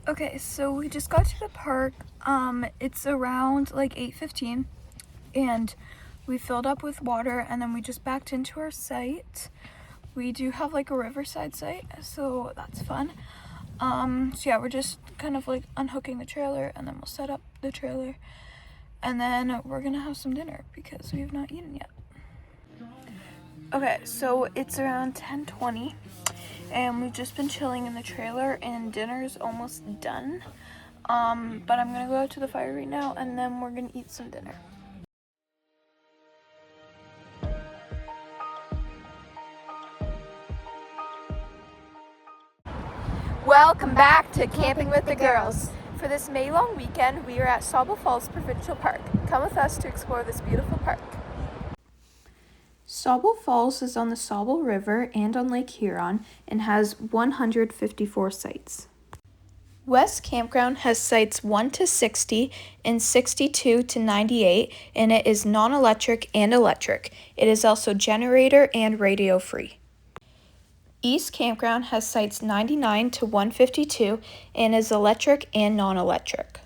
Okay, so we just got to the park. It's around like 8:15, and we filled up with water, and then we just backed into our site. We do have like a riverside site, so that's fun. So yeah, we're just kind of like unhooking the trailer, and then we'll set up the trailer, and then we're gonna have some dinner because we have not eaten yet. Okay, so it's around 10:20. And we've just been chilling in the trailer, and dinner's almost done. But I'm gonna go out to the fire right now, and then we're gonna eat some dinner. Welcome back to Camping with the Girls. For this May long weekend, we are at Sauble Falls Provincial Park. Come with us to explore this beautiful park. Sauble Falls is on the Sauble River and on Lake Huron and has 154 sites. West Campground has sites 1 to 60 and 62 to 98, and it is non-electric and electric. It is also generator and radio free. East Campground has sites 99 to 152 and is electric and non-electric.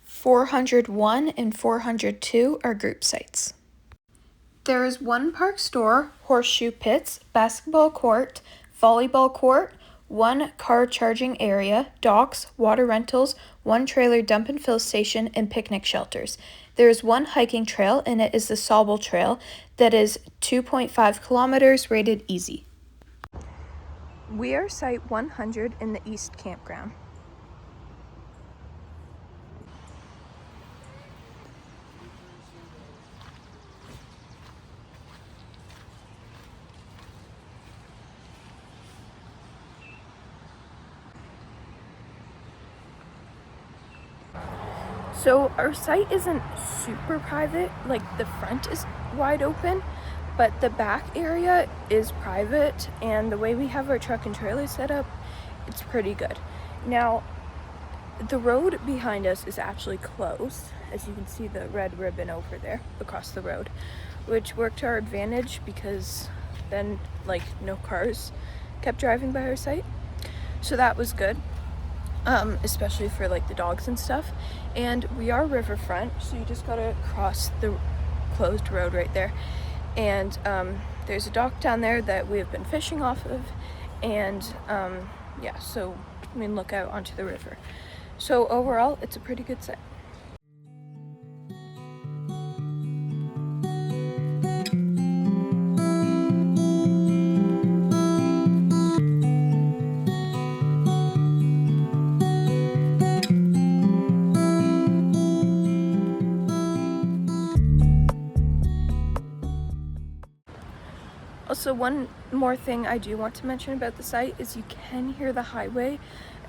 401 and 402 are group sites. There is one park store, horseshoe pits, basketball court, volleyball court, one car charging area, docks, water rentals, one trailer dump and fill station, and picnic shelters. There is one hiking trail, and it is the Sauble Trail that is 2.5 kilometers, rated easy. We are site 100 in the East Campground. So our site isn't super private, like the front is wide open, but the back area is private, and the way we have our truck and trailer set up, it's pretty good. Now, the road behind us is actually closed, as you can see the red ribbon over there across the road, which worked to our advantage because then like no cars kept driving by our site. So that was good. Especially for like the dogs and stuff. And we are riverfront, so you just gotta cross the closed road right there. And there's a dock down there that we have been fishing off of, and yeah, so I mean look out onto the river. So overall, it's a pretty good site. Also, one more thing I do want to mention about the site is you can hear the highway,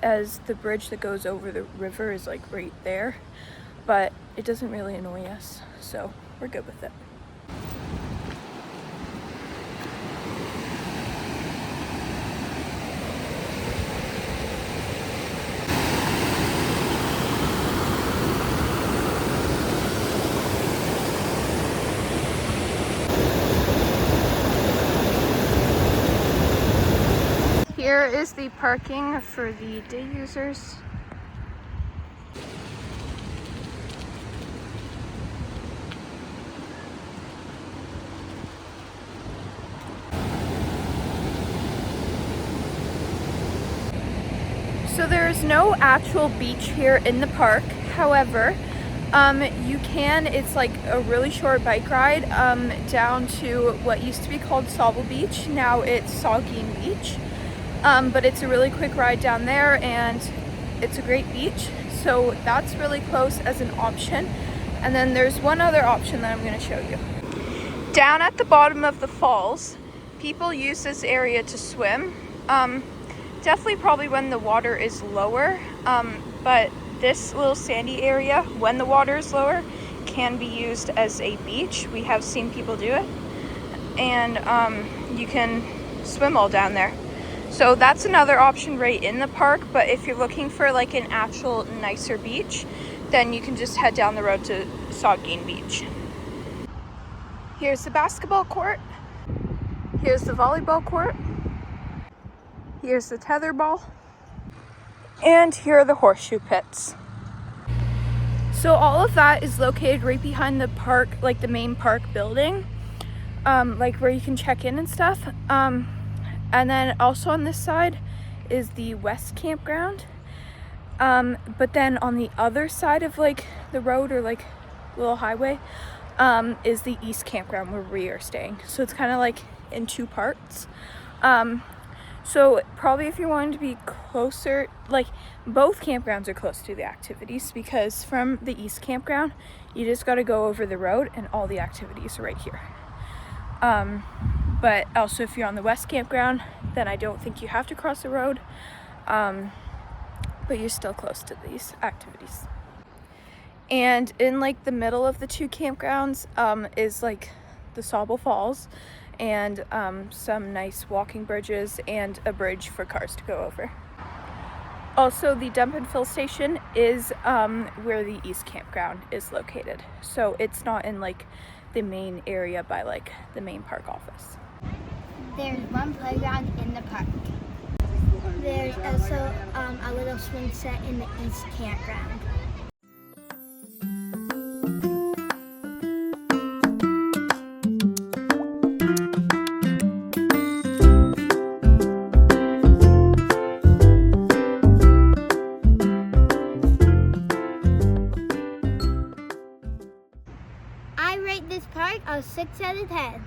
as the bridge that goes over the river is like right there, but it doesn't really annoy us, so we're good with it. Here is the parking for the day users. So there is no actual beach here in the park. However, you can, it's like a really short bike ride down to what used to be called Sauble Beach. Now it's Sauble Beach. But it's a really quick ride down there and it's a great beach. So that's really close as an option. And then there's one other option that I'm going to show you. Down at the bottom of the falls, people use this area to swim. Definitely probably when the water is lower, but this little sandy area, when the water is lower, can be used as a beach. We have seen people do it, and you can swim all down there. So that's another option right in the park, but if you're looking for like an actual nicer beach, then you can just head down the road to Sauble Beach. Here's the basketball court. Here's the volleyball court. Here's the tetherball. And here are the horseshoe pits. So all of that is located right behind the park, like the main park building, like where you can check in and stuff. And then also on this side is the West Campground. But then on the other side of like the road or like little highway is the East Campground where we are staying. So it's kind of like in two parts. So probably if you're wanting to be closer, like both campgrounds are close to the activities, because from the East Campground, you just got to go over the road and all the activities are right here. But also if you're on the West Campground, then I don't think you have to cross the road, but you're still close to these activities. And in like the middle of the two campgrounds is like the Sauble Falls, and some nice walking bridges and a bridge for cars to go over. Also, the dump and fill station is where the East Campground is located. So it's not in like the main area by like the main park office. There's one playground in the park. There's also a little swing set in the East Campground. I rate this park a 6 out of 10.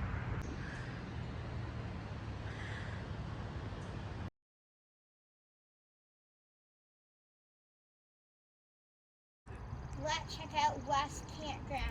Let's check out West Campground.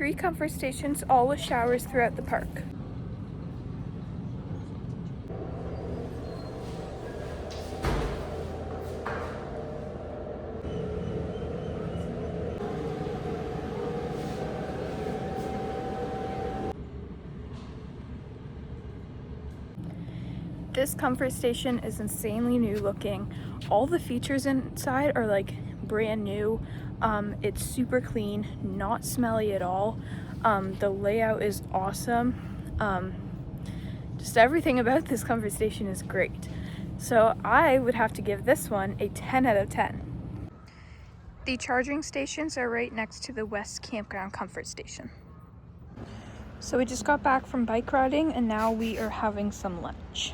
3 comfort stations, all with showers throughout the park. This comfort station is insanely new looking. All the features inside are like brand new. It's super clean, not smelly at all. The layout is awesome. Just everything about this comfort station is great. So I would have to give this one a 10 out of 10. The charging stations are right next to the West Campground Comfort Station. So we just got back from bike riding and now we are having some lunch.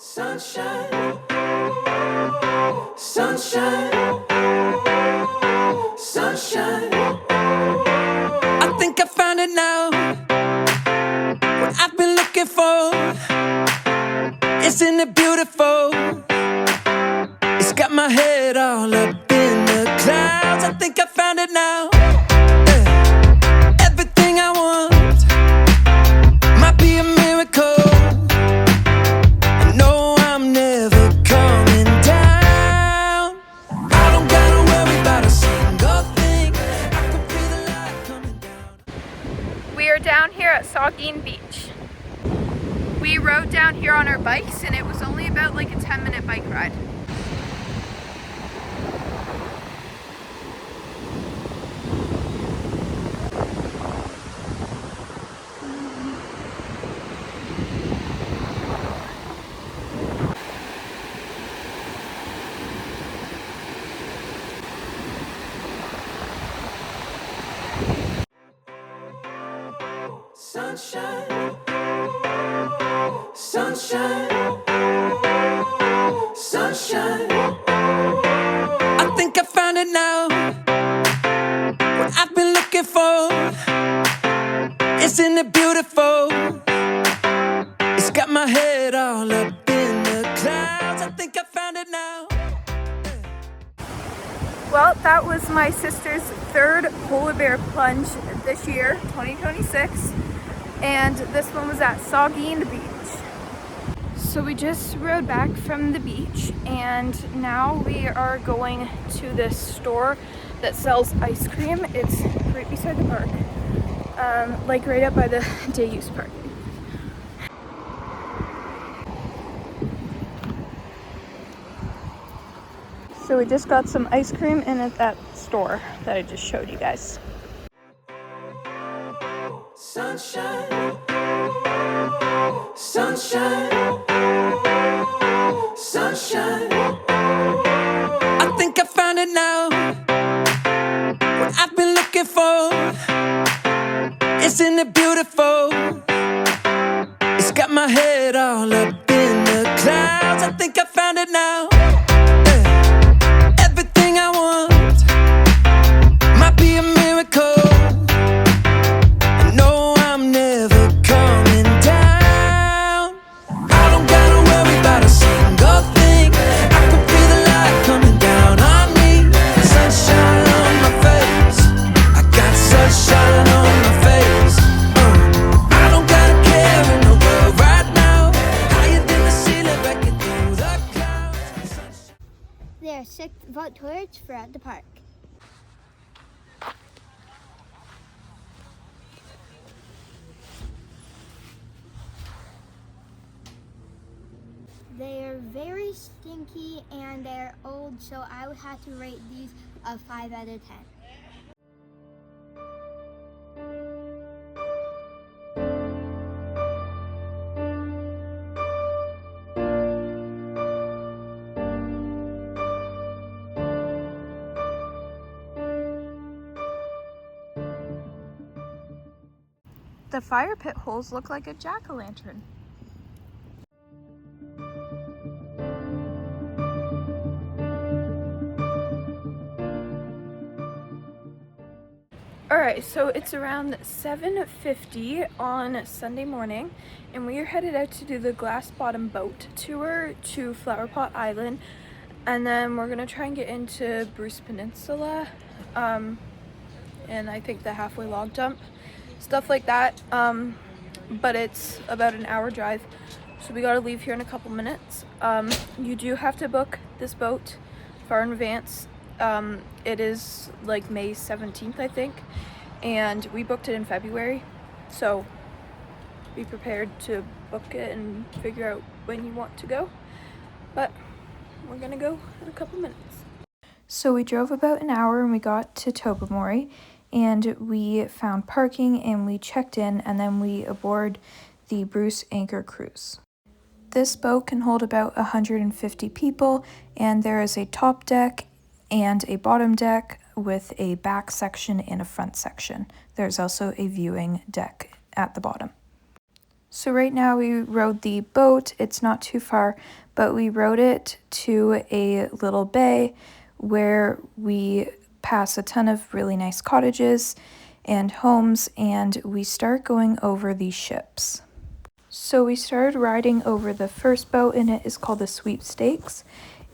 Sunshine, sunshine, sunshine. I think I found it now. What I've been looking for. Isn't it beautiful? It's got my head all up in the clouds. I think I found it now. Everything I want might be a miracle. We are down here at Sauble Beach. We rode down here on our bikes and it was only about like a 10-minute bike ride. Sunshine, sunshine, sunshine. I think I found it now. What I've been looking for. Isn't it beautiful? It's got my head all up in the clouds. I think I found it now. Well, that was my sister's 3rd polar bear plunge this year, 2026. And this one was at Sauble Beach. So we just rode back from the beach and now we are going to this store that sells ice cream. It's right beside the park, like right up by the day use park. So we just got some ice cream in at that store that I just showed you guys. Sunshine, sunshine, sunshine. I think I found it now. What I've been looking for. Isn't it beautiful? It's got my head all up in the clouds. I think I found it now. Everything I want might be a miracle. There are 6 vault tours throughout the park. They are very stinky and they're old, so I would have to rate these a 5 out of 10. The fire pit holes look like a jack-o'-lantern. Alright, so it's around 7:50 on Sunday morning and we are headed out to do the glass bottom boat tour to Flower Pot Island, and then we're gonna try and get into Bruce Peninsula. and I think the halfway log jump, stuff like that. But it's about an hour drive, so we gotta leave here in a couple minutes. You do have to book this boat far in advance. It is like May 17th, I think, and we booked it in February, so be prepared to book it and figure out when you want to go. But we're gonna go in a couple minutes. So we drove about an hour and we got to Tobermory, and we found parking and we checked in, and then we aboard the Bruce Anchor Cruise. This boat can hold about 150 people, and there is a top deck and a bottom deck with a back section and a front section. There's also a viewing deck at the bottom. So right now we rode the boat. It's not too far, but we rode it to a little bay where we pass a ton of really nice cottages and homes, and we start going over these ships. So we started riding over the first boat, and it is called the Sweepstakes,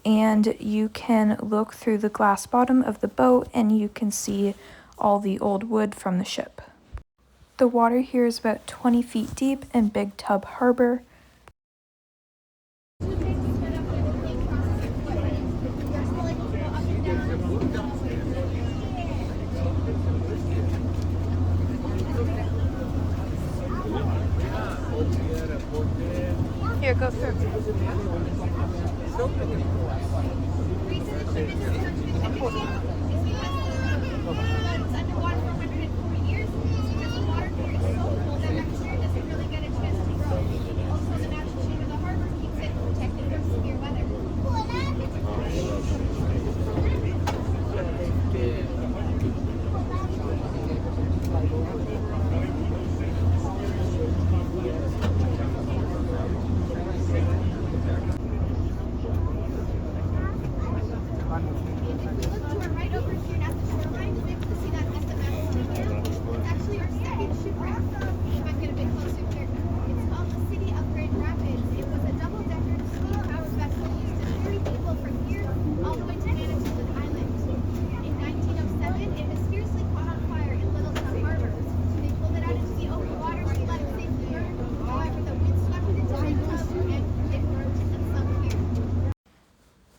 and you can look through the glass bottom of the boat and you can see all the old wood from the ship. The water here is about 20 feet deep in Big Tub Harbor. Here, go through.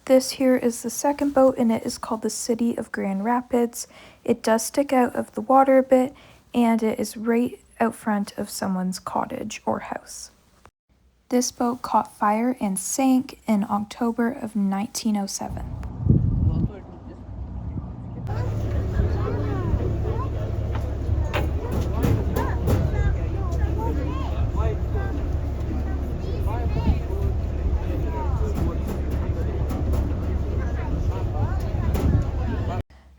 This here is the second boat, and it is called the City of Grand Rapids. It does stick out of the water a bit, and it is right out front of someone's cottage or house. This boat caught fire and sank in October of 1907.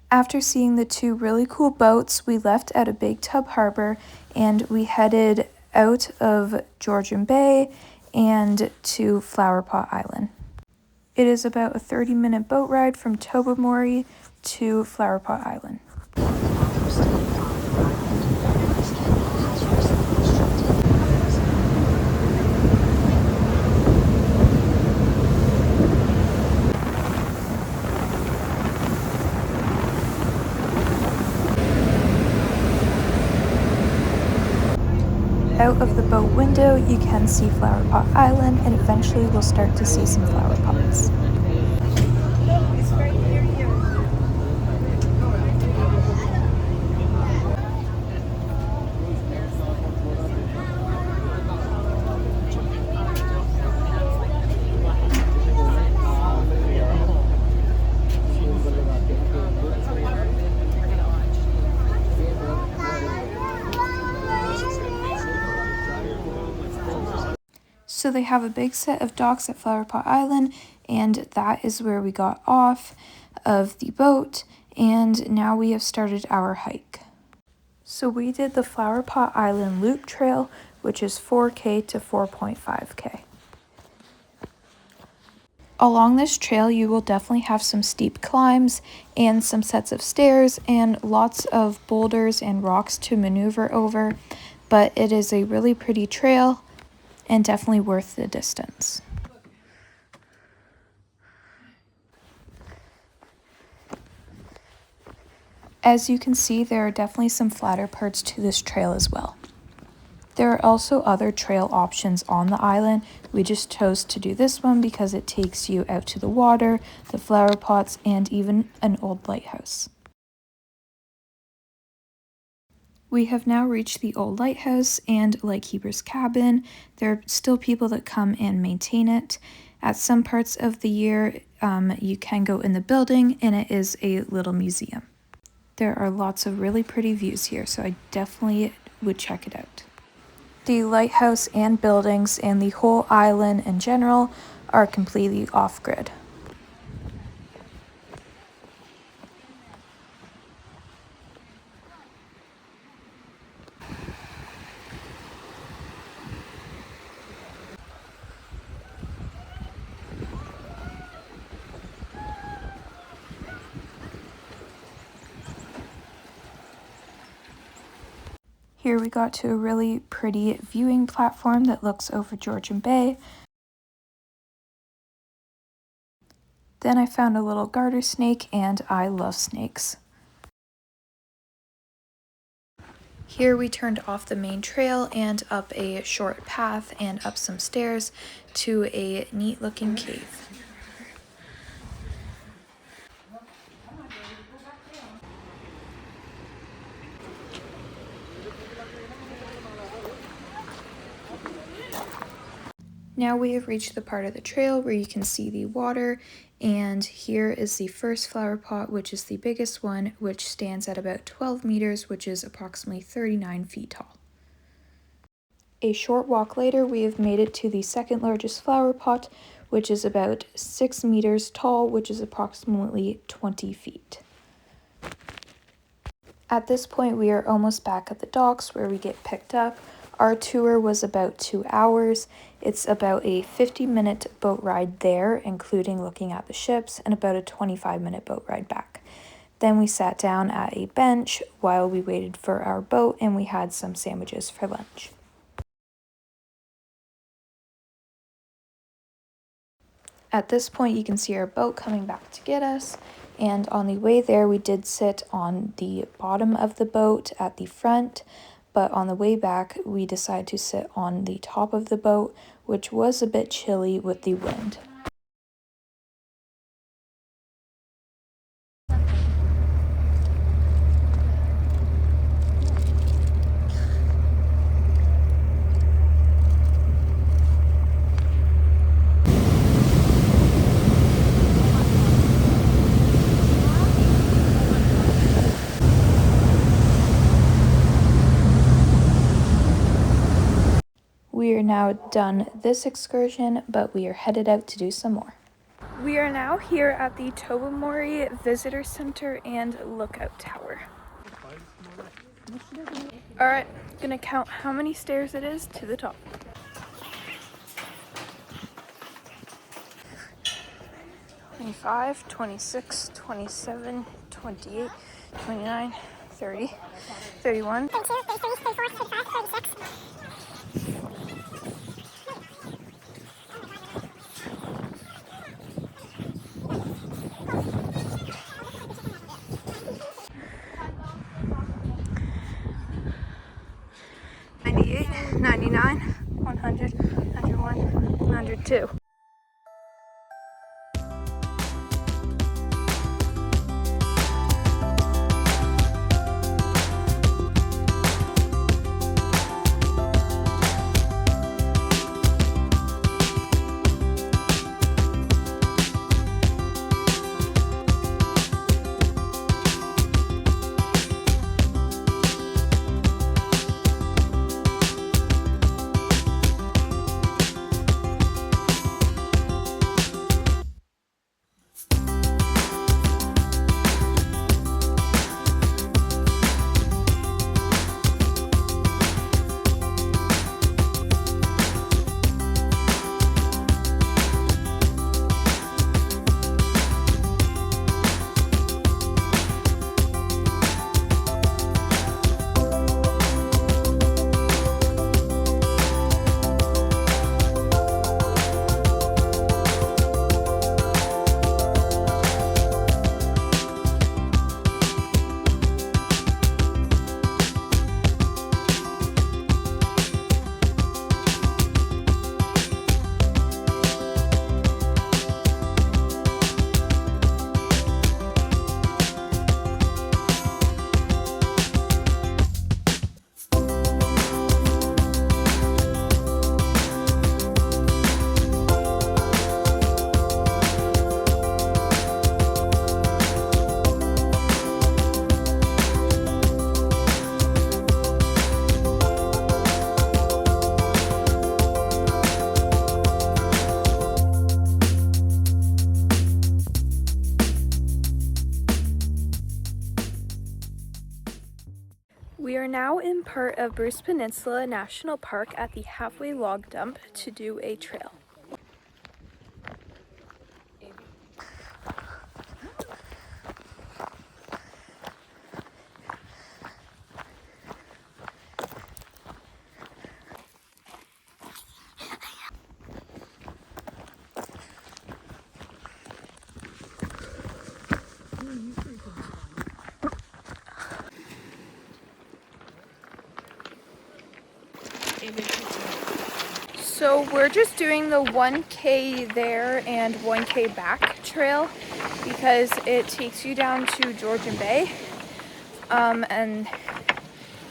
After seeing the two really cool boats, we left at a Big Tub Harbor and we headed out of Georgian Bay and to Flowerpot Island. It is about a 30-minute boat ride from Tobermory to Flowerpot Island. Out of the boat window, you can see Flowerpot Island, and eventually we'll start to see some flower pots. So they have a big set of docks at Flowerpot Island, and that is where we got off of the boat, and now we have started our hike. So we did the Flowerpot Island Loop Trail, which is 4K to 4.5K. Along this trail, you will definitely have some steep climbs and some sets of stairs and lots of boulders and rocks to maneuver over, but it is a really pretty trail and definitely worth the distance. As you can see, there are definitely some flatter parts to this trail as well. There are also other trail options on the island. We just chose to do this one because it takes you out to the water, the flower pots, and even an old lighthouse. We have now reached the old lighthouse and Lightkeeper's cabin. There are still people that come and maintain it. At some parts of the year, you can go in the building and it is a little museum. There are lots of really pretty views here, so I definitely would check it out. The lighthouse and buildings and the whole island in general are completely off-grid. Here we got to a really pretty viewing platform that looks over Georgian Bay. Then I found a little garter snake, and I love snakes. Here we turned off the main trail and up a short path and up some stairs to a neat looking cave. Now we have reached the part of the trail where you can see the water, and here is the first flower pot, which is the biggest one, which stands at about 12 meters, which is approximately 39 feet tall. A short walk later, we have made it to the second largest flower pot, which is about 6 meters tall, which is approximately 20 feet. At this point, we are almost back at the docks where we get picked up. Our tour was about 2 hours. It's about a 50-minute boat ride there, including looking at the ships, and about a 25-minute boat ride back. Then we sat down at a bench while we waited for our boat, and we had some sandwiches for lunch. At this point, you can see our boat coming back to get us, and on the way there, we did sit on the bottom of the boat at the front, but on the way back, we decided to sit on the top of the boat, which was a bit chilly with the wind. We are now done this excursion, but we are headed out to do some more. We are now here at the Tobermory Visitor Center and Lookout Tower. Alright, gonna count how many stairs it is to the top. 25, 26, 27, 28, 29, 30, 31. 32, 33, 34, 35, 36. 98, 99, 100, 101, 102. We're now in part of Bruce Peninsula National Park at the halfway log dump to do a trail. So we're just doing the 1K there and 1K back trail because it takes you down to Georgian Bay and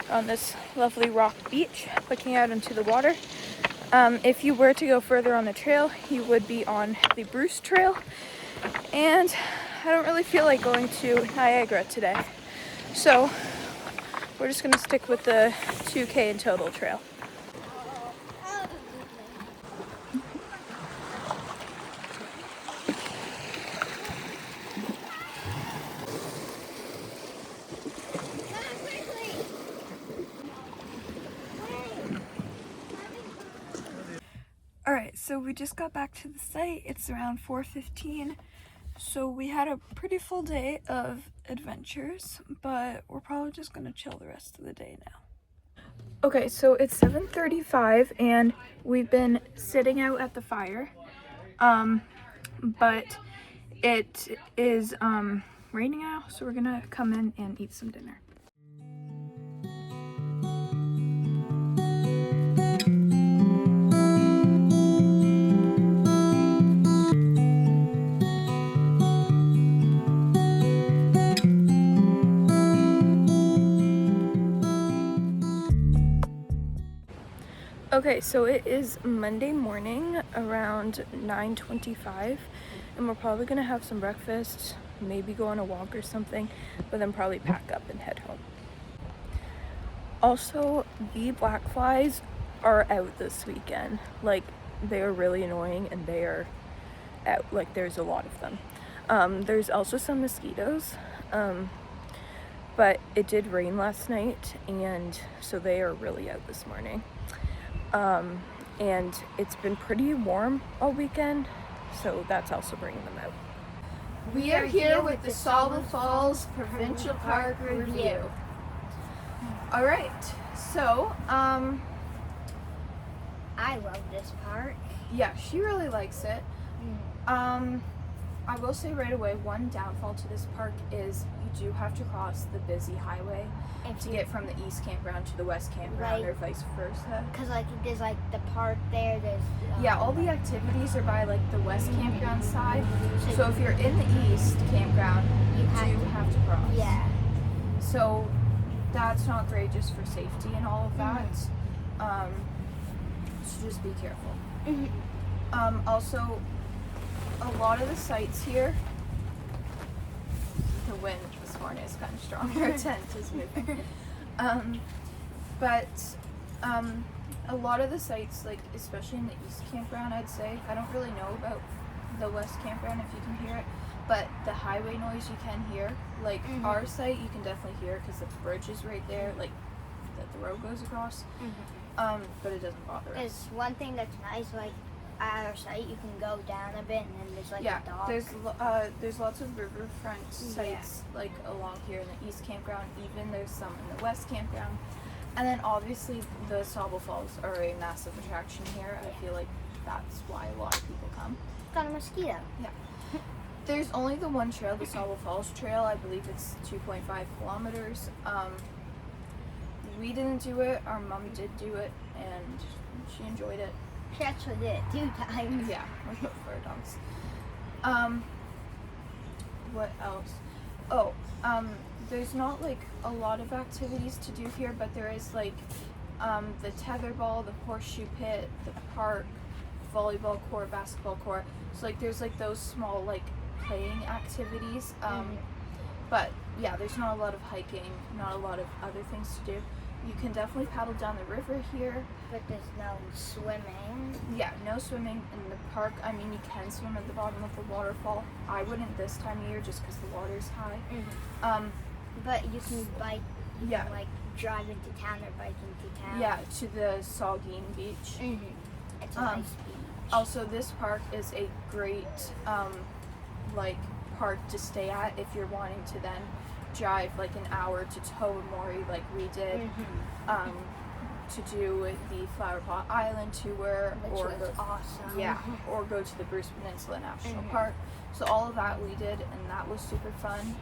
on this lovely rock beach looking out into the water. If you were to go further on the trail, you would be on the Bruce Trail, and I don't really feel like going to Niagara today. So we're just gonna stick with the 2K in total trail. Alright, so we just got back to the site. It's around 4:15. So we had a pretty full day of adventures, but we're probably just gonna chill the rest of the day now. Okay, so it's 7:35 and we've been sitting out at the fire. But it is raining now, so we're gonna come in and eat some dinner. Okay, so it is Monday morning around 9:25 and we're probably gonna have some breakfast, maybe go on a walk or something, but then probably pack up and head home. Also, the black flies are out this weekend. Like, they are really annoying and they are out. Like, there's a lot of them. There's also some mosquitoes, but it did rain last night and so they are really out this morning. And it's been pretty warm all weekend, so that's also bringing them out. We are here with the Sauble Falls Provincial Park Review. All right, so I love this park. yeah, she really likes it. I will say right away, one downfall to this park is you do have to cross the busy highway to get from the east campground to the west campground, or vice versa. Cause like there's like the park there. There's Yeah, all the activities are by like the west campground side. So if you're in the east campground, you do have to cross. Yeah. So that's not great just for safety and all of that. So just be careful. Also, a lot of the sites here, the wind this morning is kind of strong. Our tent is moving. But a lot of the sites, like especially in the east campground, I'd say, I don't really know about the west campground if you can hear it, but the highway noise you can hear. Like our site, you can definitely hear because the bridge is right there, like that the road goes across. But it doesn't bother us. There's one thing that's nice, like at our site, you can go down a bit, and then there's like a dock. There's lots of riverfront sites like along here in the east campground. Even there's some in the west campground, and then obviously the Sauble Falls are a massive attraction here. I feel like that's why a lot of people come. Got a mosquito. Yeah. There's only the one trail, the Sauble Falls Trail. I believe it's 2.5 kilometers. We didn't do it. Our mom did do it, and she enjoyed it. She actually did it 2 times. Yeah, with both of our dogs. What else? Oh, there's not like a lot of activities to do here, but there is like the tetherball, the horseshoe pit, the park, volleyball court, basketball court. So like there's like those small like playing activities. But yeah, there's not a lot of hiking, not a lot of other things to do. You can definitely paddle down the river here. But there's no swimming. Yeah, no swimming in the park. I mean, you can swim at the bottom of the waterfall. I wouldn't this time of year just because the water's high. But you can bike. You can like drive into town or bike into town. Yeah, to the Saugeen Beach. It's a nice beach. Also, this park is a great like park to stay at if you're wanting to then drive like an hour to Tobermory like we did, to do the Flower Pot Island tour, Which or was awesome. yeah, or go to the Bruce Peninsula National Park. So all of that we did, and that was super fun.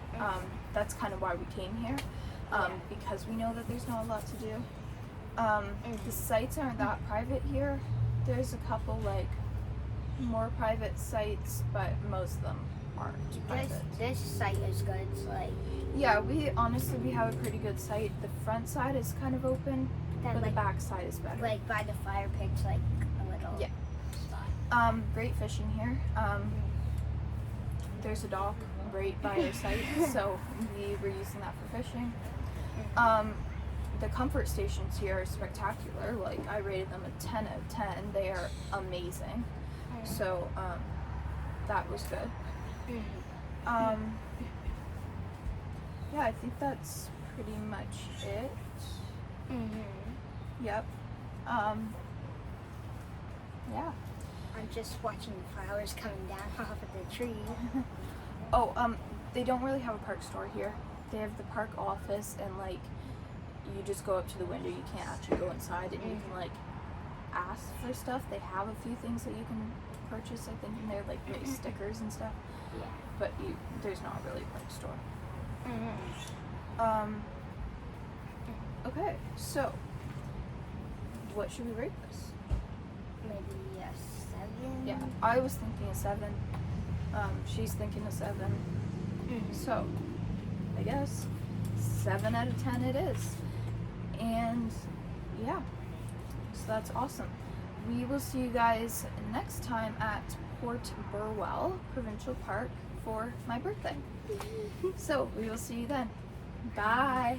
That's kind of why we came here, because we know that there's not a lot to do. The sites aren't that private here. There's a couple like more private sites, but most of them aren't private. This site is good. It's like, Yeah, we have a pretty good site. The front side is kind of open, but the back side is better. like by the fire pit's like a little Yeah. spot. Great fishing here. There's a dock right by our site, so we were using that for fishing. The comfort stations here are spectacular. Like, I rated them a 10 out of 10. They are amazing. So that was good. Yeah, I think that's pretty much it. Yep. Yeah. I'm just watching the flowers coming down off of the tree. Oh, they don't really have a park store here. They have the park office, and like you just go up to the window. You can't actually go inside, and you can like ask for stuff. They have a few things that you can purchase, I think, in there, like maybe stickers and stuff. Yeah. But there's not really a park store. Okay, so what should we rate this? Maybe a 7. Yeah, I was thinking a 7. She's thinking a 7. So, I guess 7 out of 10 it is. And yeah, so that's awesome. We will see you guys next time at Port Burwell Provincial Park for my birthday. So, we will see you then. Bye.